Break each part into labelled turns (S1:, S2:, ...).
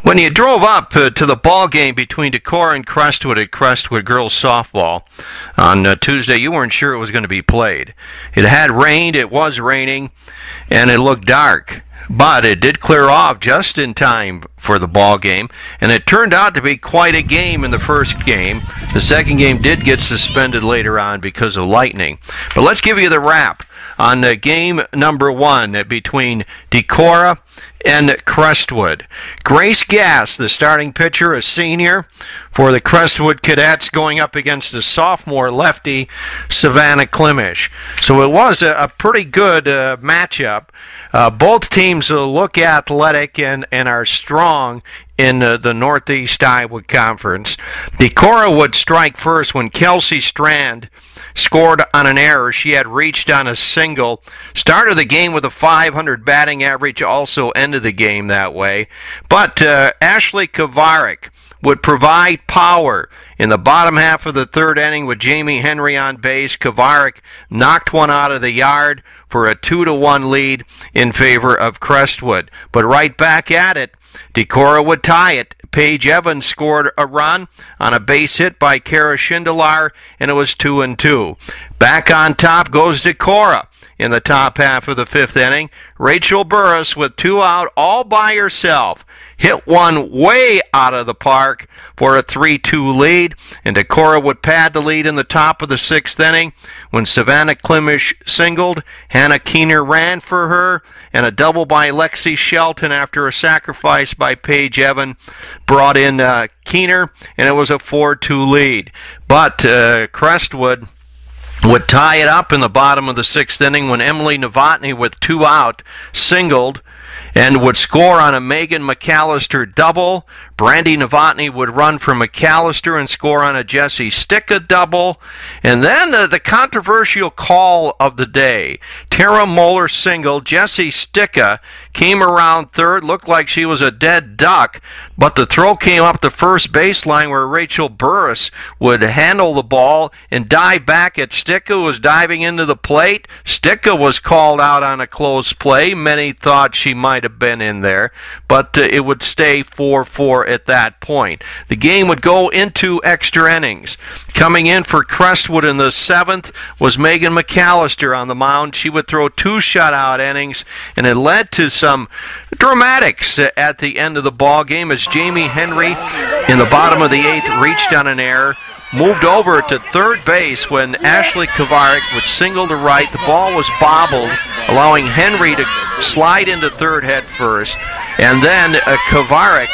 S1: When you drove up to the ball game between Decorah and Crestwood at Crestwood Girls Softball on Tuesday, you weren't sure it was going to be played. It had rained, it was raining, and it looked dark. But it did clear off just in time for the ball game, and it turned out to be quite a game in the first game. The second game did get suspended later on because of lightning. But let's give you the wrap on game number one between Decorah and Crestwood. Grace Gass, the starting pitcher, a senior for the Crestwood Cadets, going up against a sophomore lefty, Savannah Klimish. So it was a pretty good matchup. Both teams look athletic and are strong in the Northeast Iowa Conference. Decorah would strike first when Kelsey Strand scored on an error. She had reached on a single. Started the game with a .500 batting average, also ended the game that way. But Ashley Kovarik would provide power in the bottom half of the third inning with Jamie Henry on base. Kovarik knocked one out of the yard for a 2-1 lead in favor of Crestwood. But right back at it, Decorah would tie it. Paige Evans scored a run on a base hit by Kara Schindler, and it was 2-2. Back on top goes Decorah in the top half of the fifth inning. Rachel Burris with 2 out all by herself hit one way out of the park for a 3-2 lead, and Decorah would pad the lead in the top of the sixth inning when Savannah Klimish singled. Hannah Keener ran for her, and a double by Lexi Shelton after a sacrifice by Paige Evan brought in Keener, and it was a 4-2 lead. But Crestwood would tie it up in the bottom of the sixth inning when Emily Novotny, with 2 out, singled and would score on a Megan McAllister double. Brandy Novotny would run for McAllister and score on a Jessie Sticka double. And then the controversial call of the day. Tara Moeller singled. Jessie Sticka came around third, looked like she was a dead duck, but the throw came up the first baseline where Rachel Burris would handle the ball and dive back at Sticka, who was diving into the plate. Sticka was called out on a close play. Many thought she might have been in there, but it would stay 4-4 at that point. The game would go into extra innings. Coming in for Crestwood in the seventh was Megan McAllister on the mound. She would throw 2 shutout innings, and it led to some dramatics at the end of the ball game as Jamie Henry in the bottom of the eighth reached on an error, moved over to third base when Ashley Kovarik would single to right. The ball was bobbled, allowing Henry to slide into third head first, and then Kovarik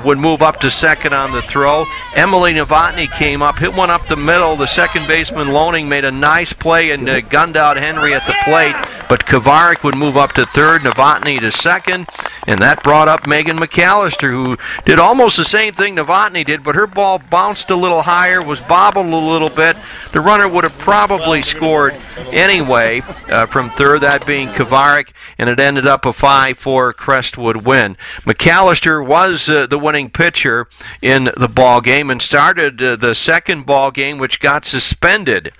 S1: would move up to second on the throw. Emily Novotny came up, hit one up the middle. The second baseman, Loaning, made a nice play and gunned out Henry at the plate, but Kovarik would move up to third, Novotny to second, and that brought up Megan McAllister, who did almost the same thing Novotny did, but her ball bounced a little higher, was bobbled a little bit. The runner would have probably scored anyway from third, that being Kovarik, and it ended up a 5-4 Crestwood win. McAllister was the winning pitcher in the ball game and started the second ball game, which got suspended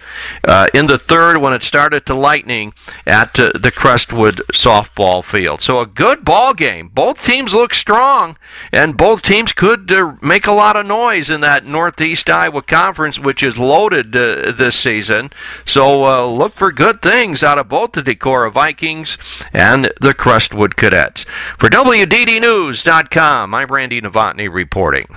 S1: in the third when it started to lightning at the Crestwood softball field. So a good ball game. Both teams look strong, and both teams could make a lot of noise in that Northeast Iowa Conference, which is loaded this season. So look for good things out of both the Decorah Vikings and the Crestwood Cadets. For WDDnews.com, I'm Randy Novotny reporting.